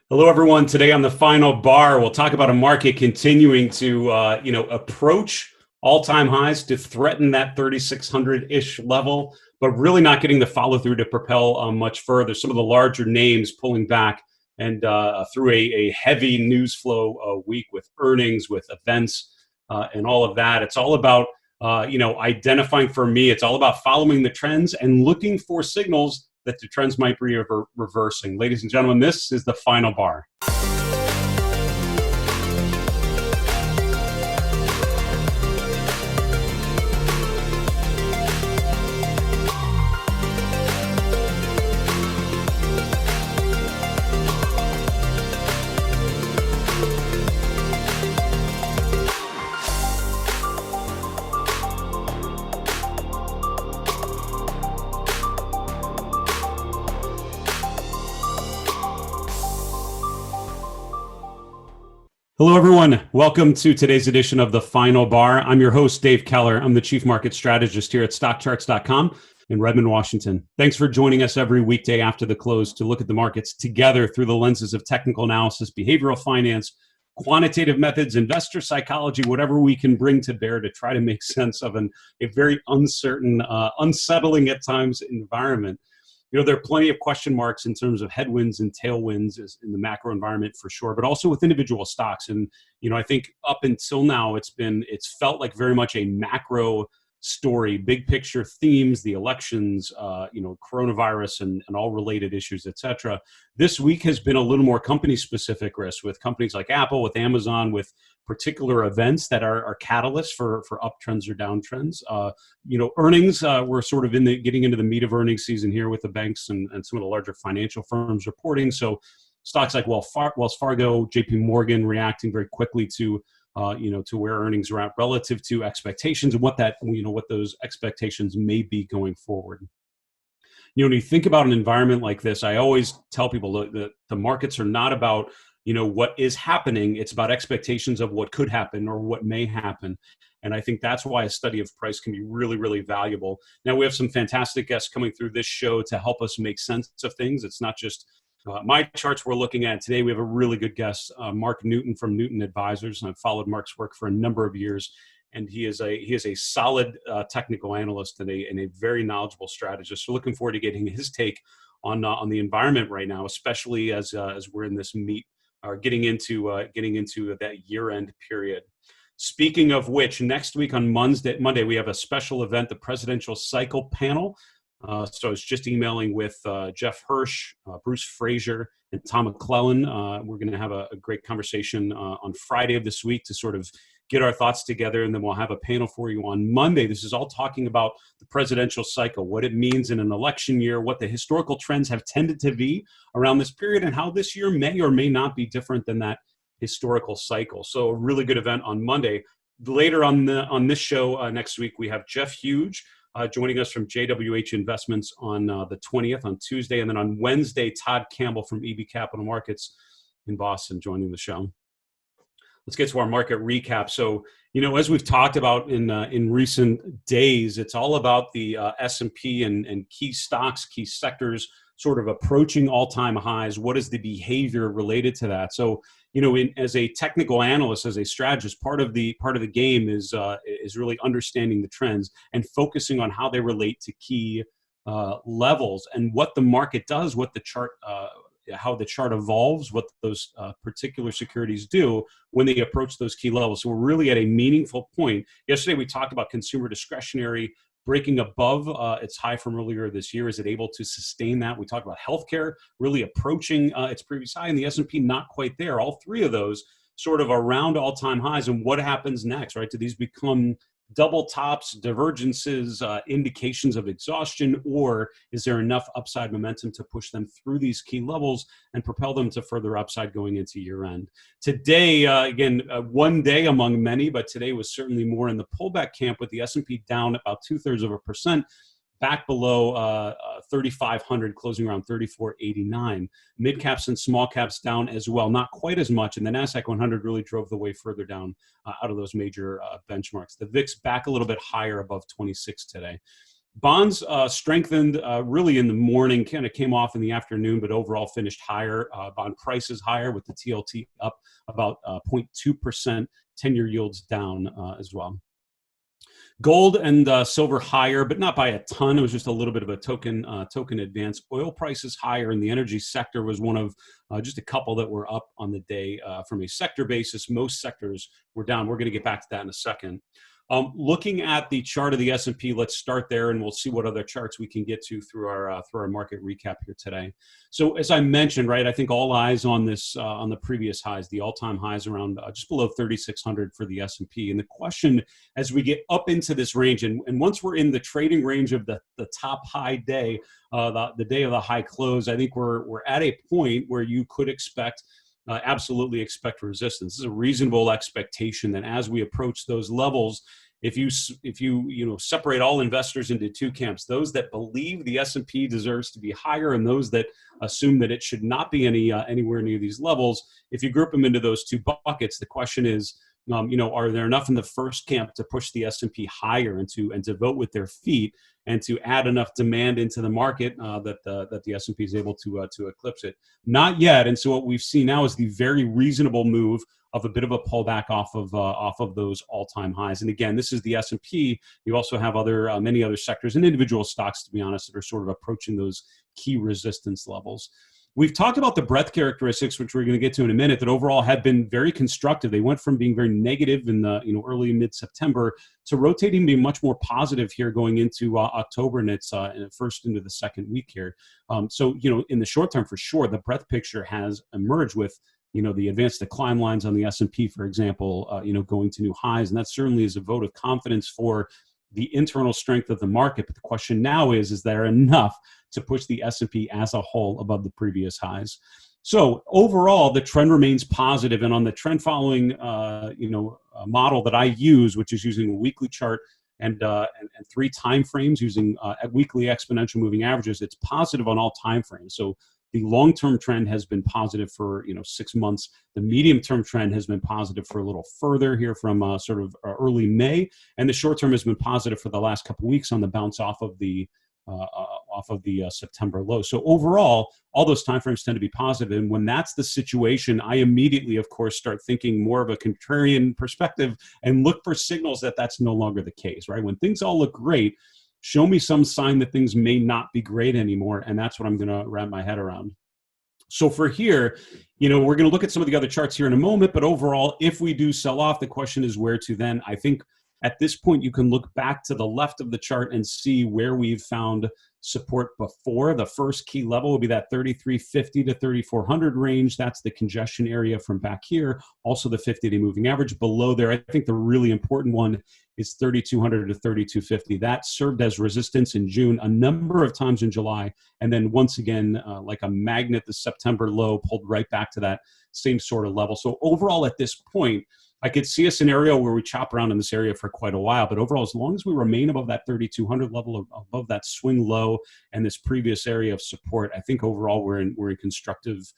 Hello, everyone. Today on the final bar, we'll talk about a market continuing to, approach all-time highs to threaten that 3,600-ish level, but really not getting the follow-through to propel much further. Some of the larger names pulling back and through a heavy news flow week with earnings, with events, and all of that. It's all about, identifying for me. It's all about following the trends and looking for signals that the trends might be reversing. Ladies and gentlemen, this is the final bar. Hello, everyone. Welcome to today's edition of The Final Bar. I'm your host, Dave Keller. I'm the Chief Market Strategist here at StockCharts.com in Redmond, Washington. Thanks for joining us every weekday after the close to look at the markets together through the lenses of technical analysis, behavioral finance, quantitative methods, investor psychology, whatever we can bring to bear to try to make sense of a very uncertain, unsettling at times environment. There are plenty of question marks in terms of headwinds and tailwinds in the macro environment for sure, but also with individual stocks. And, I think up until now, it's felt like very much a macro story, big picture themes, the elections, coronavirus and all related issues, et cetera. This week has been a little more company specific risk with companies like Apple, with Amazon, with particular events that are catalysts for uptrends or downtrends. Earnings, we're sort of getting into the meat of earnings season here with the banks and some of the larger financial firms reporting. So stocks like Wells Fargo, JP Morgan reacting very quickly to where earnings are at relative to expectations and what those expectations may be going forward. When you think about an environment like this, I always tell people that the markets are not about what is happening. It's about expectations of what could happen or what may happen. And I think that's why a study of price can be really, really valuable. Now, we have some fantastic guests coming through this show to help us make sense of things. It's not just my charts we're looking at today. We have a really good guest, Mark Newton from Newton Advisors. And I've followed Mark's work for a number of years. And he is a solid technical analyst and a very knowledgeable strategist. So looking forward to getting his take on the environment right now, especially as we're in this meet or getting into that year-end period. Speaking of which, next week on Monday, we have a special event, the Presidential Cycle Panel. So I was just emailing with Jeff Hirsch, Bruce Frazier, and Tom McClellan. We're going to have a great conversation on Friday of this week to sort of get our thoughts together, and then we'll have a panel for you on Monday. This is all talking about the presidential cycle, what it means in an election year, what the historical trends have tended to be around this period, and how this year may or may not be different than that historical cycle. So a really good event on Monday. Later on this show next week, we have Jeff Hughes joining us from JWH Investments on the 20th on Tuesday. And then on Wednesday, Todd Campbell from EB Capital Markets in Boston joining the show. Let's get to our market recap. So, as we've talked about in recent days, it's all about the S&P and key stocks, key sectors sort of approaching all-time highs. What is the behavior related to that? So, as a technical analyst, as a strategist, part of the game is really understanding the trends and focusing on how they relate to key levels and what the market does, what the chart, how the chart evolves, what those particular securities do when they approach those key levels. So we're really at a meaningful point. Yesterday we talked about consumer discretionary breaking above its high from earlier this year. Is it able to sustain that? We talked about healthcare really approaching its previous high, and the S&P not quite there. All three of those sort of around all-time highs. And what happens next, right? Do these become double tops, divergences, indications of exhaustion, or is there enough upside momentum to push them through these key levels and propel them to further upside going into year end? Today, again, one day among many, but today was certainly more in the pullback camp with the S&P down about 0.2%, back below 3,500, closing around 3,489. Mid caps and small caps down as well, not quite as much. And the NASDAQ 100 really drove the way further down out of those major benchmarks. The VIX back a little bit higher above 26 today. Bonds strengthened really in the morning, kind of came off in the afternoon, but overall finished higher. Bond prices higher with the TLT up about 0.2%, 10-year yields down as well. Gold and silver higher, but not by a ton. It was just a little bit of a token advance. Oil prices higher, and the energy sector was one of just a couple that were up on the day from a sector basis. Most sectors were down. We're going to get back to that in a second. Looking at the chart of the S&P, let's start there, and we'll see what other charts we can get to through our market recap here today. So, as I mentioned, right, I think all eyes on this on the previous highs, the all-time highs around just below 3,600 for the S&P. And the question, as we get up into this range, and once we're in the trading range of the top high day, the day of the high close, I think we're at a point where you could absolutely expect resistance. This is a reasonable expectation that as we approach those levels, if you separate all investors into two camps, those that believe the S&P deserves to be higher and those that assume that it should not be anywhere near these levels, if you group them into those two buckets, the question is, are there enough in the first camp to push the S&P higher and to vote with their feet and to add enough demand into the market that the S&P is able to eclipse it? Not yet. And so what we've seen now is the very reasonable move of a bit of a pullback off of those all-time highs. And again, this is the S&P. You also have many other sectors and individual stocks, to be honest, that are sort of approaching those key resistance levels. We've talked about the breadth characteristics, which we're going to get to in a minute, that overall have been very constructive. They went from being very negative in the early mid-September to rotating, being much more positive here going into October, and it's first into the second week here. So in the short term, for sure, the breadth picture has emerged with the advanced decline lines on the S&P, for example, going to new highs, and that certainly is a vote of confidence for the internal strength of the market. But the question now is there enough to push the S&P as a whole above the previous highs? So overall, the trend remains positive. And on the trend following, model that I use, which is using a weekly chart and 3 time frames using weekly exponential moving averages, it's positive on all time frames. So the long-term trend has been positive for 6 months. The medium-term trend has been positive for a little further here from sort of early May, and the short-term has been positive for the last couple of weeks on the bounce off of the September low. So overall, all those timeframes tend to be positive. And when that's the situation, I immediately, of course, start thinking more of a contrarian perspective and look for signals that that's no longer the case, right? When things all look great, show me some sign that things may not be great anymore. And that's what I'm going to wrap my head around. So for here, we're going to look at some of the other charts here in a moment. But overall, if we do sell off, the question is where to then. I think at this point, you can look back to the left of the chart and see where we've found support before. The first key level will be that 3,350 to 3,400 range. That's the congestion area from back here. Also the 50-day moving average below there. I think the really important one is 3,200 to 3,250. That served as resistance in June a number of times in July. And then once again, like a magnet, the September low pulled right back to that same sort of level. So overall at this point, I could see a scenario where we chop around in this area for quite a while, but overall, as long as we remain above that 3,200 level, above that swing low and this previous area of support, I think overall we're in a constructive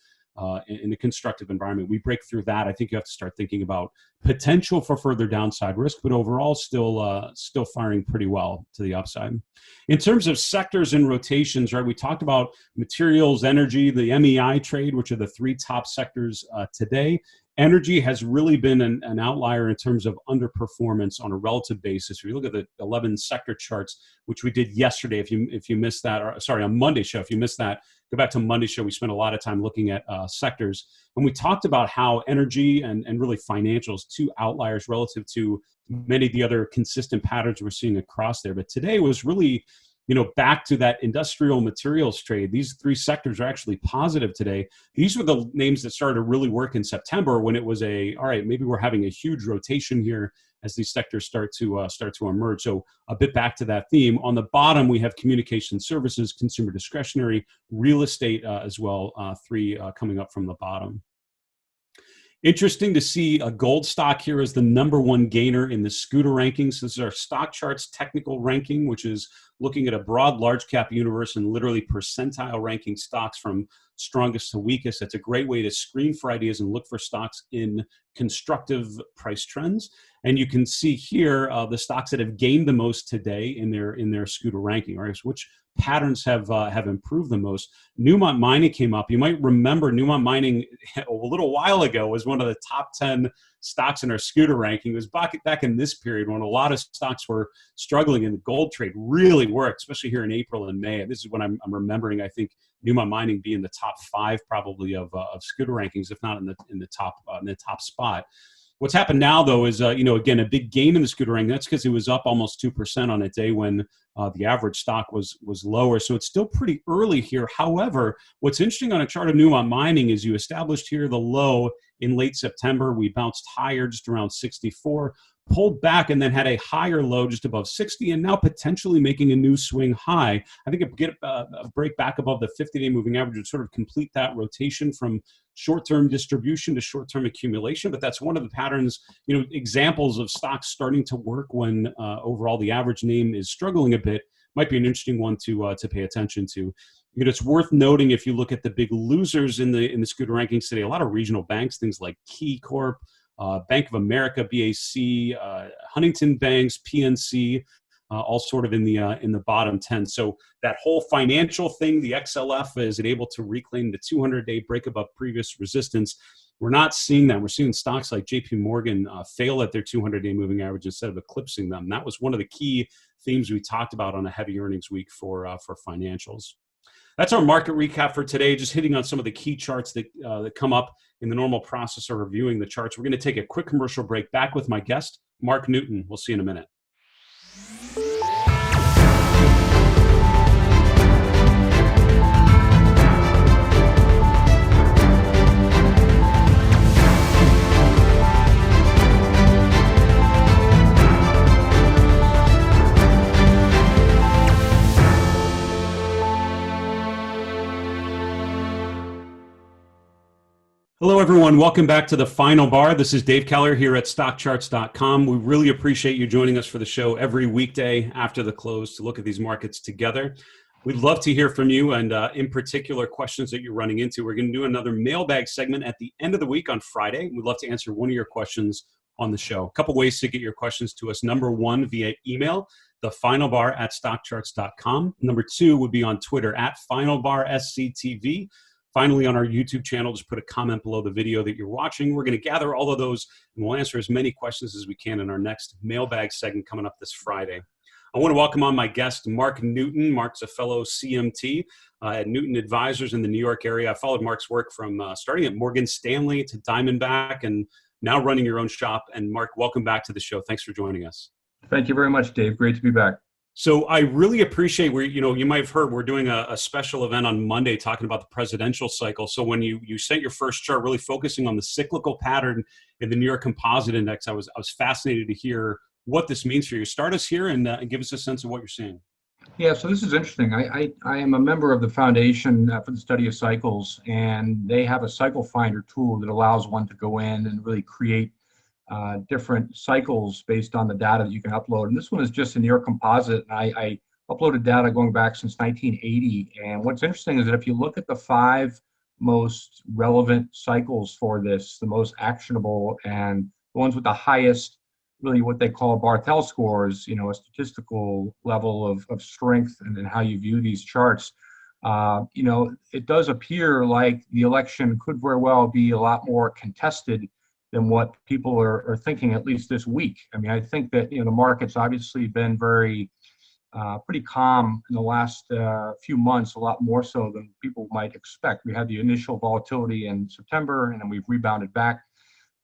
environment. We break through that, I think you have to start thinking about potential for further downside risk, but overall still firing pretty well to the upside. In terms of sectors and rotations, right? We talked about materials, energy, the MEI trade, which are the 3 top sectors today. Energy has really been an outlier in terms of underperformance on a relative basis. If you look at the 11 sector charts, which we did yesterday, if you missed that, or sorry, on Monday's show, if you missed that, go back to Monday's show. We spent a lot of time looking at sectors, and we talked about how energy and really financials, 2 outliers relative to many of the other consistent patterns we're seeing across there. But today was really back to that industrial materials trade. These 3 sectors are actually positive today. These were the names that started to really work in September when it was all right, maybe we're having a huge rotation here as these sectors start to emerge. So a bit back to that theme. On the bottom, we have communication services, consumer discretionary, real estate as well, 3 coming up from the bottom. Interesting to see a gold stock here as the #1 gainer in the scooter rankings. This is our StockCharts technical ranking, which is looking at a broad large cap universe and literally percentile ranking stocks from strongest to weakest. It's a great way to screen for ideas and look for stocks in constructive price trends. And you can see here the stocks that have gained the most today in their scooter ranking, right? So which patterns have improved the most. Newmont Mining came up. You might remember Newmont Mining a little while ago was one of the top 10 stocks in our scooter ranking. It was back in this period when a lot of stocks were struggling, and the gold trade really worked, especially here in April and May. And this is when I'm remembering, I think, Newmont Mining being the top 5 probably of scooter rankings, if not in the top spot. What's happened now, though, is, again, a big gain in the scooter ranking. That's because it was up almost 2% on a day when the average stock was lower. So it's still pretty early here. However, what's interesting on a chart of Newmont Mining is you established here the low in late September. We bounced higher just around 64, pulled back, and then had a higher low just above 60, and now potentially making a new swing high. I think if get a break back above the 50-day moving average would sort of complete that rotation from short-term distribution to short-term accumulation. But that's one of the patterns, examples of stocks starting to work when overall the average name is struggling a bit. Might be an interesting one to pay attention to. It's worth noting, if you look at the big losers in the scooter rankings today, a lot of regional banks, things like Key Corp, Bank of America, BAC, Huntington Banks, PNC, all sort of in the bottom 10. So that whole financial thing, the XLF, is it able to reclaim the 200-day break above previous resistance? We're not seeing that. We're seeing stocks like JP Morgan fail at their 200-day moving average instead of eclipsing them. That was one of the key themes we talked about on a heavy earnings week for financials. That's our market recap for today, just hitting on some of the key charts that come up in the normal process of reviewing the charts. We're going to take a quick commercial break. Back with my guest, Mark Newton. We'll see you in a minute. Hello, everyone. Welcome back to the Final Bar. This is Dave Keller here at StockCharts.com. We really appreciate you joining us for the show every weekday after the close to look at these markets together. We'd love to hear from you, and in particular, questions that you're running into. We're going to do another mailbag segment at the end of the week on Friday. We'd love to answer one of your questions on the show. A couple ways to get your questions to us. Number one, via email, thefinalbar@stockcharts.com. Number two would be on Twitter @FinalBarSCTV. Finally, on our YouTube channel, just put a comment below the video that you're watching. We're going to gather all of those, and we'll answer as many questions as we can in our next mailbag segment coming up this Friday. I want to welcome on my guest, Mark Newton. Mark's a fellow CMT at Newton Advisors in the New York area. I followed Mark's work from starting at Morgan Stanley to Diamondback and now running your own shop. And Mark, welcome back to the show. Thanks for joining us. Thank you very much, Dave. Great to be back. So I really appreciate you might have heard we're doing a special event on Monday talking about the presidential cycle. So when you sent your first chart really focusing on the cyclical pattern in the New York Composite Index, I was fascinated to hear what this means for you. Start us here and give us a sense of what you're seeing. Yeah, so this is interesting. I am a member of the Foundation for the Study of Cycles, and they have a cycle finder tool that allows one to go in and really create different cycles based on the data that you can upload. And this one is just a New York Composite. I uploaded data going back since 1980. And what's interesting is that if you look at the 5 most relevant cycles for this, the most actionable and the ones with the highest, really what they call Barthel scores, a statistical level of strength and how you view these charts, it does appear like the election could very well be a lot more contested than what people are thinking, at least this week. I mean, I think that the market's obviously been pretty calm in the last few months, a lot more so than people might expect. We had the initial volatility in September, and then we've rebounded back.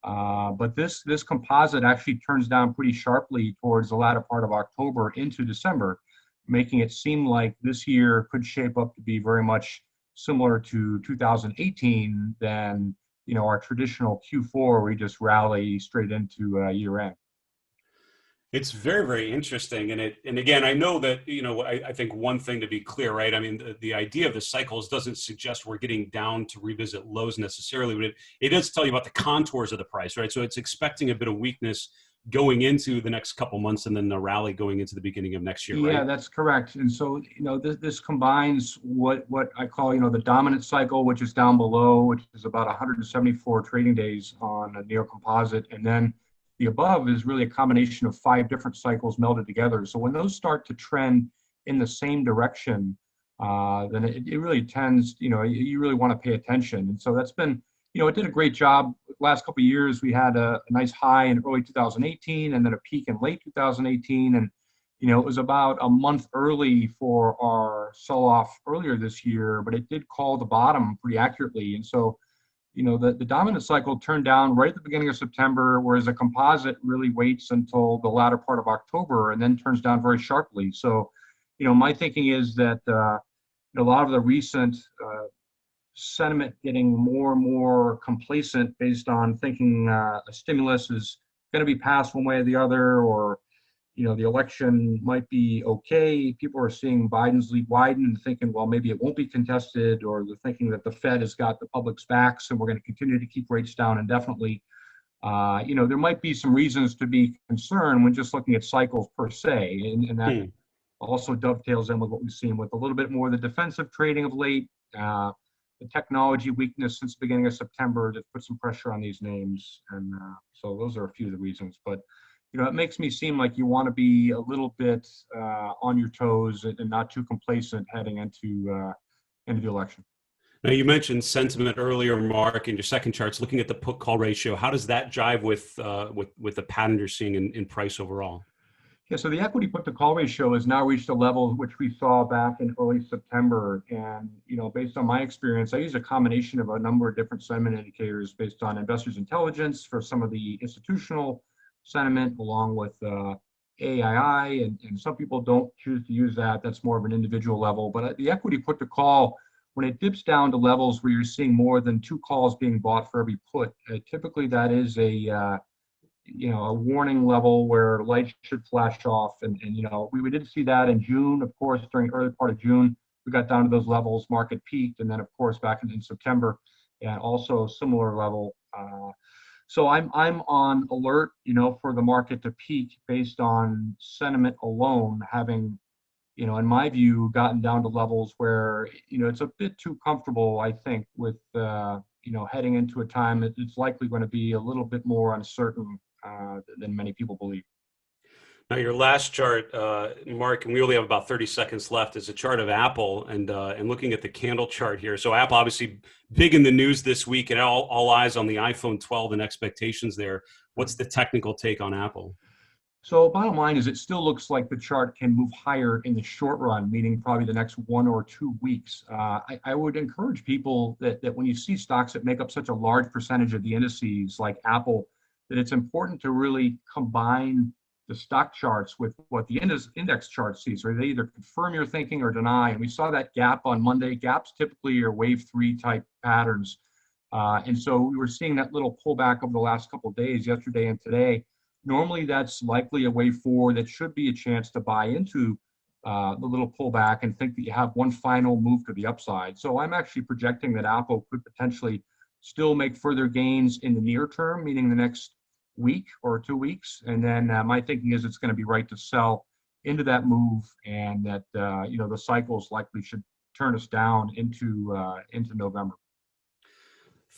But this composite actually turns down pretty sharply towards the latter part of October into December, making it seem like this year could shape up to be very much similar to 2018 than our traditional Q4, where we just rally straight into year end. It's very, very interesting. And again, I know that, I think one thing to be clear, right? I mean, the idea of the cycles doesn't suggest we're getting down to revisit lows necessarily, but it does tell you about the contours of the price, right? So it's expecting a bit of weakness going into the next couple months and then the rally going into the beginning of next year, right? Yeah, that's correct. And so, this combines what I call, the dominant cycle, which is down below, which is about 174 trading days on a New York Composite, and then the above is really a combination of 5 different cycles melded together. So when those start to trend in the same direction, then it really tends, you really want to pay attention. And so that's been, it did a great job. Last couple of years, we had a nice high in early 2018 and then a peak in late 2018. And, it was about a month early for our sell-off earlier this year, but it did call the bottom pretty accurately. And so, the dominant cycle turned down right at the beginning of September, whereas a composite really waits until the latter part of October and then turns down very sharply. So, my thinking is that a lot of the recent sentiment getting more and more complacent based on thinking a stimulus is going to be passed one way or the other, or the election might be okay. People are seeing Biden's lead widen and thinking, well, maybe it won't be contested, or they're thinking that the Fed has got the public's backs and we're going to continue to keep rates down indefinitely. There might be some reasons to be concerned when just looking at cycles per se, and that also dovetails in with what we've seen with a little bit more of the defensive trading of late, the technology weakness since the beginning of September that put some pressure on these names. And so those are a few of the reasons. But it makes me seem like you want to be a little bit on your toes and not too complacent heading into the election. Now, you mentioned sentiment earlier, Mark, in your second charts, looking at the put-call ratio. How does that jive with the pattern you're seeing in price overall? Yeah, so the equity put-to-call ratio has now reached a level which we saw back in early September. And, based on my experience, I use a combination of a number of different sentiment indicators based on investors' intelligence for some of the institutional sentiment, along with AII, and some people don't choose to use that. That's more of an individual level. But the equity put to call, when it dips down to levels where you're seeing more than 2 calls being bought for every put, typically that is a warning level where lights should flash off. And we did see that in June, of course, during the early part of June, we got down to those levels, market peaked, and then of course back in September, and also similar level. So I'm on alert, for the market to peak based on sentiment alone, having, in my view, gotten down to levels where, it's a bit too comfortable, I think, with, heading into a time that it's likely going to be a little bit more uncertain than many people believe. Now, your last chart, Mark, and we only have about 30 seconds left, is a chart of Apple, and looking at the candle chart here. So Apple obviously big in the news this week, and all eyes on the iPhone 12 and expectations there. What's the technical take on Apple? So bottom line is it still looks like the chart can move higher in the short run, meaning probably the next 1 or 2 weeks. I would encourage people that when you see stocks that make up such a large percentage of the indices like Apple, that it's important to really combine the stock charts with what the index chart sees, or they either confirm your thinking or deny. And we saw that gap on Monday. Gaps typically are wave 3 type patterns. And so we were seeing that little pullback over the last couple of days, yesterday and today. Normally that's likely a wave 4 that should be a chance to buy into the little pullback and think that you have one final move to the upside. So I'm actually projecting that Apple could potentially still make further gains in the near term, meaning the next week or 2 weeks. And then my thinking is it's going to be right to sell into that move, and that the cycles likely should turn us down into November.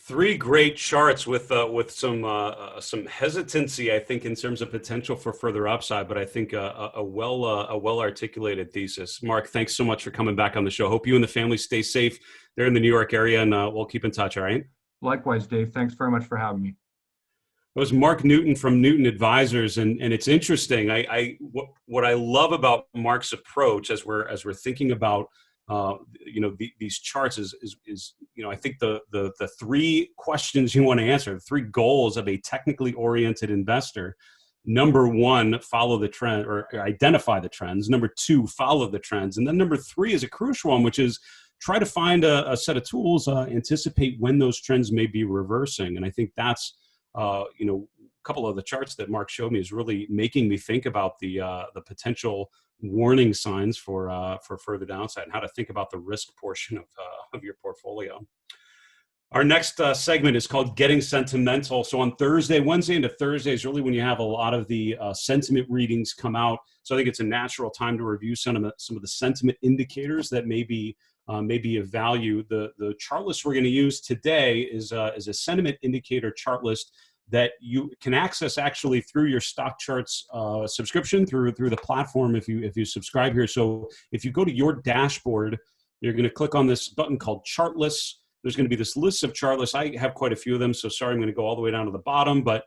3 great charts with some hesitancy, I think, in terms of potential for further upside, but I think a well articulated thesis. Mark, thanks so much for coming back on the show. Hope you and the family stay safe there in the New York area, and we'll keep in touch. All right. Likewise, Dave. Thanks very much for having me. It was Mark Newton from Newton Advisors, and it's interesting. What I love about Mark's approach as we're thinking about these charts is I think the 3 questions you want to answer, the 3 goals of a technically oriented investor. Number 1, follow the trend or identify the trends. Number 2, follow the trends, and then number 3 is a crucial one, which is try to find a set of tools, anticipate when those trends may be reversing. And I think that's a couple of the charts that Mark showed me is really making me think about the potential warning signs for further downside and how to think about the risk portion of your portfolio. Our next segment is called Getting Sentimental. So on Wednesday into Thursday is really when you have a lot of the sentiment readings come out. So I think it's a natural time to review some of the sentiment indicators that may be of value. The chart list we're going to use today is a sentiment indicator chart list that you can access actually through your StockCharts subscription through the platform if you subscribe here. So if you go to your dashboard, you're going to click on this button called Chart Lists. There's going to be this list of chart lists. I have quite a few of them, so sorry, I'm going to go all the way down to the bottom, but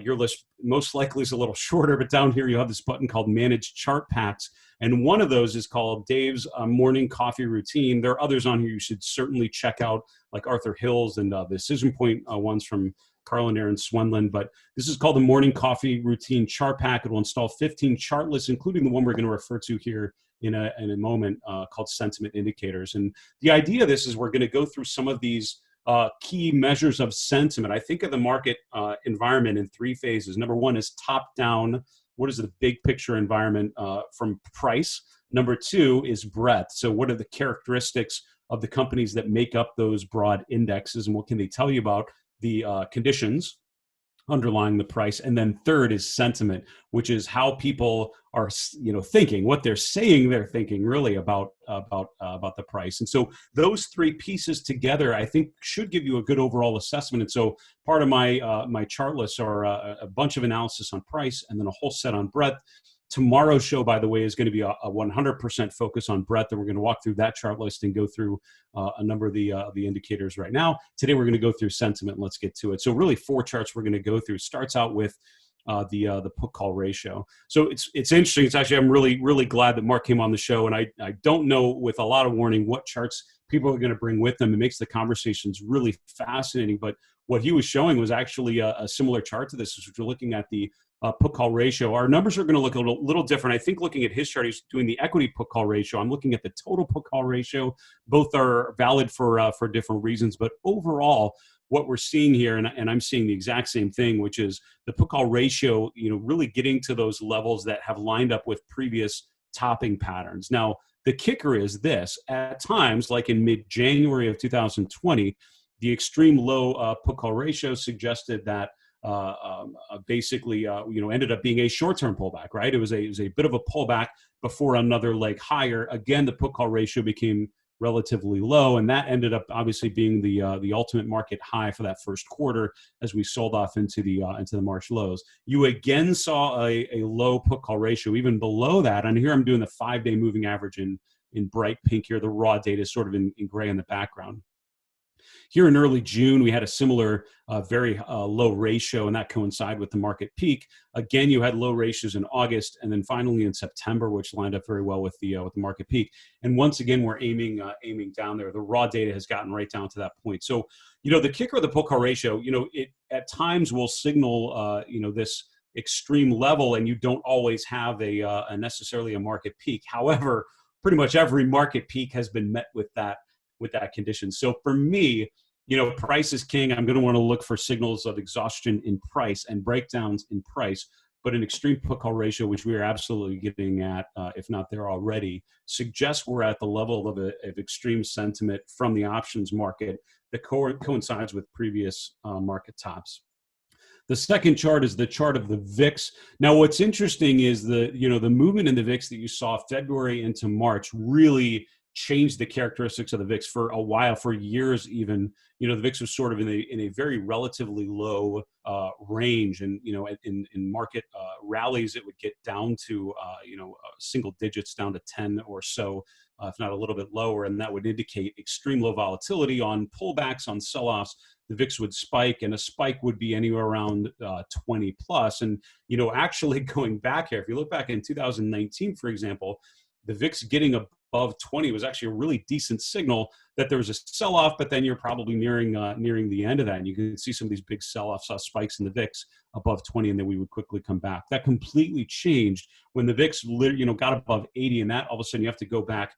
your list most likely is a little shorter, but down here you have this button called Manage Chart Packs, and one of those is called Dave's Morning Coffee Routine. There are others on here you should certainly check out, like Arthur Hill's and the Decision Point ones from Carl and Aaron Swenlin, but this is called the Morning Coffee Routine Chart Pack. It will install 15 chart lists, including the one we're going to refer to here in a moment called Sentiment Indicators. And the idea of this is we're going to go through some of these key measures of sentiment. I think of the market environment in three phases. Number one is top down. What is the big picture environment from price? Number two is breadth. So what are the characteristics of the companies that make up those broad indexes, and what can they tell you about the conditions underlying the price? And then third is sentiment, which is how people are, thinking, what they're saying they're thinking really about the price. And so those three pieces together, I think, should give you a good overall assessment. And so part of my my chart lists are a bunch of analysis on price and then a whole set on breadth. Tomorrow's show, by the way, is going to be a 100% focus on breadth, and we're going to walk through that chart list and go through a number of the indicators right now. Today, we're going to go through sentiment. Let's get to it. So really, four charts we're going to go through. Starts out with the put-call ratio. So it's interesting. It's actually, I'm really glad that Mark came on the show, and I don't know with a lot of warning what charts people are going to bring with them. It makes the conversations really fascinating, but what he was showing was actually a similar chart to this, which we're looking at the put-call ratio. Our numbers are going to look a little different. I think looking at his chart, he's doing the equity put-call ratio. I'm looking at the total put-call ratio. Both are valid for different reasons, but overall, what we're seeing here, and I'm seeing the exact same thing, which is the put-call ratio, really getting to those levels that have lined up with previous topping patterns. Now, the kicker is this: at times, like in mid-January of 2020, the extreme low put-call ratio suggested that basically, ended up being a short-term pullback, right? It was a bit of a pullback before another leg higher. Again, the put-call ratio became relatively low, and that ended up obviously being the ultimate market high for that first quarter as we sold off into the March lows. You again saw a low put-call ratio even below that, and here I'm doing the 5-day moving average in bright pink here. The raw data is sort of in gray in the background. Here in early June, we had a similar very low ratio, and that coincided with the market peak. Again, you had low ratios in August, and then finally in September, which lined up very well with the market peak. And once again, we're aiming down there. The raw data has gotten right down to that point. So, the kicker of the put-call ratio, it at times will signal, this extreme level, and you don't always have a necessarily a market peak. However, pretty much every market peak has been met with that condition. So for me, price is king. I'm going to want to look for signals of exhaustion in price and breakdowns in price, but an extreme put-call ratio, which we are absolutely getting at, if not there already, suggests we're at the level of extreme sentiment from the options market that coincides with previous market tops. The second chart is the chart of the VIX. Now, what's interesting is the movement in the VIX that you saw February into March really changed the characteristics of the VIX for a while, for years even. The VIX was sort of in a very relatively low range, and in market rallies, it would get down to single digits, down to 10 or so, if not a little bit lower, and that would indicate extreme low volatility. On pullbacks, on sell-offs, the VIX would spike, and a spike would be anywhere around 20 plus. And actually going back here, if you look back in 2019, for example, the VIX getting above 20 was actually a really decent signal that there was a sell-off, but then you're probably nearing the end of that. And you can see some of these big sell-offs, saw spikes in the VIX above 20, and then we would quickly come back. That completely changed when the VIX got above 80, and that all of a sudden you have to go back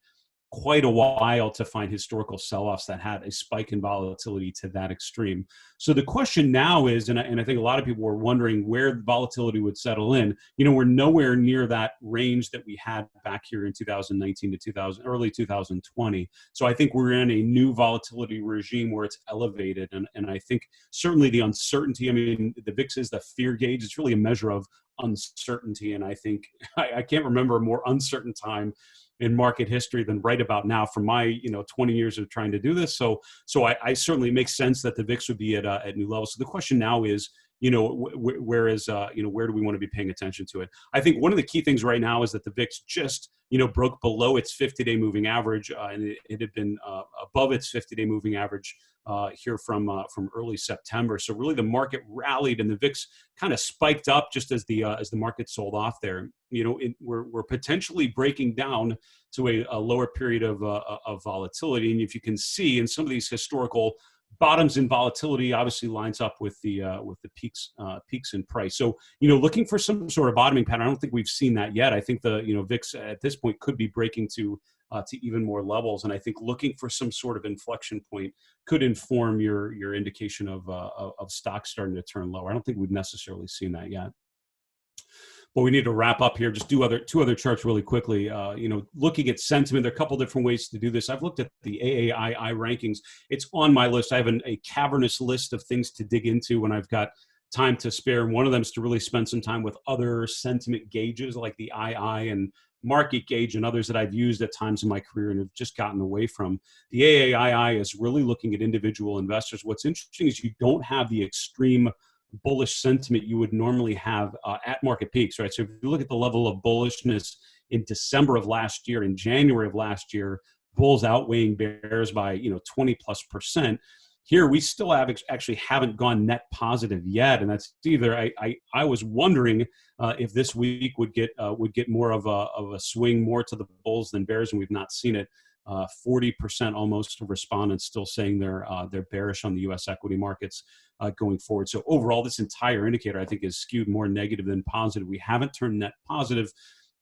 quite a while to find historical sell-offs that had a spike in volatility to that extreme. So the question now is, and I think a lot of people were wondering where the volatility would settle in. We're nowhere near that range that we had back here in 2019 to early 2020. So I think we're in a new volatility regime where it's elevated. And I think certainly the uncertainty, the VIX is the fear gauge. It's really a measure of uncertainty. And I think I can't remember a more uncertain time in market history than right about now from my 20 years of trying to do this. So I certainly, it makes sense that the VIX would be at new levels. So the question now is, whereas where do we want to be paying attention to it? I think one of the key things right now is that the VIX just broke below its 50-day moving average, and it had been above its 50-day moving average here from early September. So really, the market rallied, and the VIX kind of spiked up just as the market sold off there. We're potentially breaking down to a lower period of volatility, and if you can see in some of these historical bottoms in volatility, obviously lines up with the peaks in price. So looking for some sort of bottoming pattern. I don't think we've seen that yet. I think the VIX at this point could be breaking to even more levels, and I think looking for some sort of inflection point could inform your indication of stocks starting to turn lower. I don't think we've necessarily seen that yet. But we need to wrap up here. Just do two other charts really quickly. Looking at sentiment, there are a couple different ways to do this. I've looked at the AAII rankings. It's on my list. I have a cavernous list of things to dig into when I've got time to spare. And one of them is to really spend some time with other sentiment gauges like the II and market gauge and others that I've used at times in my career and have just gotten away from. The AAII is really looking at individual investors. What's interesting is you don't have the extreme bullish sentiment you would normally have at market peaks, right? So if you look at the level of bullishness in December of last year, in January of last year, bulls outweighing bears by 20+%. Here we still actually haven't gone net positive yet, and that's either I was wondering if this week would get more of a swing more to the bulls than bears, and we've not seen it. 40% almost of respondents still saying they're bearish on the U.S. equity markets going forward. So overall, this entire indicator, I think, is skewed more negative than positive. We haven't turned net positive.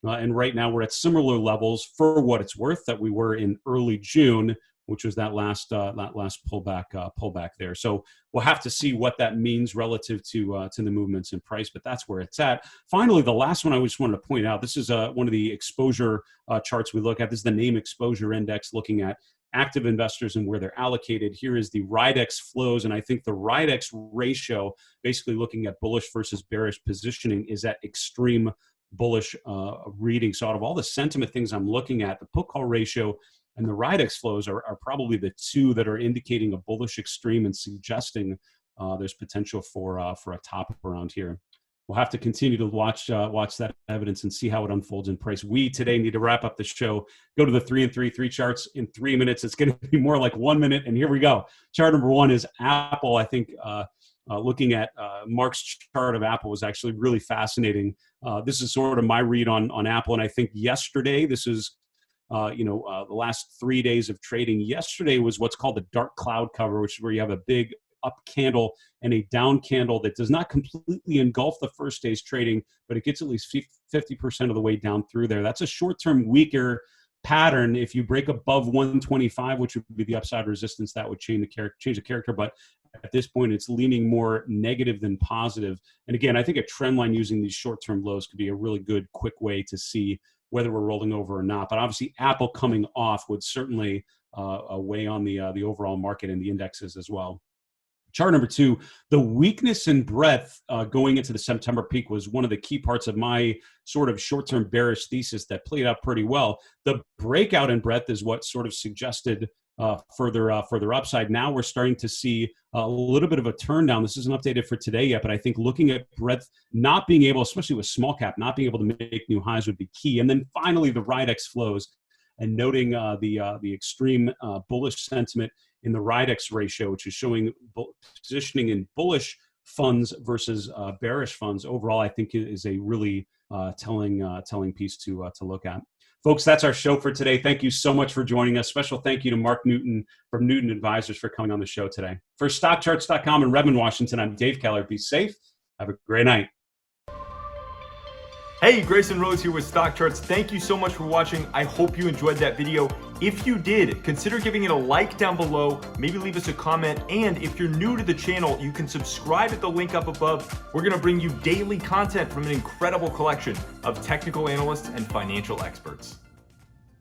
And right now we're at similar levels for what it's worth that we were in early June, which was that last pullback there. So we'll have to see what that means relative to the movements in price, but that's where it's at. Finally, the last one I just wanted to point out, this is one of the exposure charts we look at. This is the name exposure index looking at active investors and where they're allocated. Here is the RIDEX flows, and I think the RIDEX ratio, basically looking at bullish versus bearish positioning, is at extreme bullish reading. So out of all the sentiment things I'm looking at, the put call ratio and the RIDEX flows are probably the two that are indicating a bullish extreme and suggesting there's potential for a top around here. We'll have to continue to watch that evidence and see how it unfolds in price. We today need to wrap up the show. Go to the 3 and 3 charts in 3 minutes. It's going to be more like 1 minute, and here we go. Chart number one is Apple. I think looking at Mark's chart of Apple was actually really fascinating. This is sort of my read on Apple, and I think yesterday, this is the last 3 days of trading. Yesterday was what's called the dark cloud cover, which is where you have a big up candle and a down candle that does not completely engulf the first day's trading, but it gets at least 50% of the way down through there. That's a short-term weaker pattern. If you break above 125, which would be the upside resistance, that would change the character. But at this point, it's leaning more negative than positive. And again, I think a trend line using these short-term lows could be a really good, quick way to see whether we're rolling over or not. But obviously, Apple coming off would certainly weigh on the overall market and the indexes as well. Chart number two, the weakness in breadth going into the September peak was one of the key parts of my sort of short-term bearish thesis that played out pretty well. The breakout in breadth is what sort of suggested further upside. Now we're starting to see a little bit of a turn down. This isn't updated for today yet, but I think looking at breadth not being able, especially with small cap, not being able to make new highs would be key. And then finally, the RIDEX flows and noting the extreme bullish sentiment in the RIDEX ratio, which is showing positioning in bullish funds versus bearish funds. Overall, I think is a really telling piece to look at. Folks, that's our show for today. Thank you so much for joining us. Special thank you to Mark Newton from Newton Advisors for coming on the show today. For StockCharts.com in Redmond, Washington, I'm Dave Keller. Be safe. Have a great night. Hey, Grayson Rose here with StockCharts. Thank you so much for watching. I hope you enjoyed that video. If you did, consider giving it a like down below, maybe leave us a comment, and if you're new to the channel, you can subscribe at the link up above. We're gonna bring you daily content from an incredible collection of technical analysts and financial experts.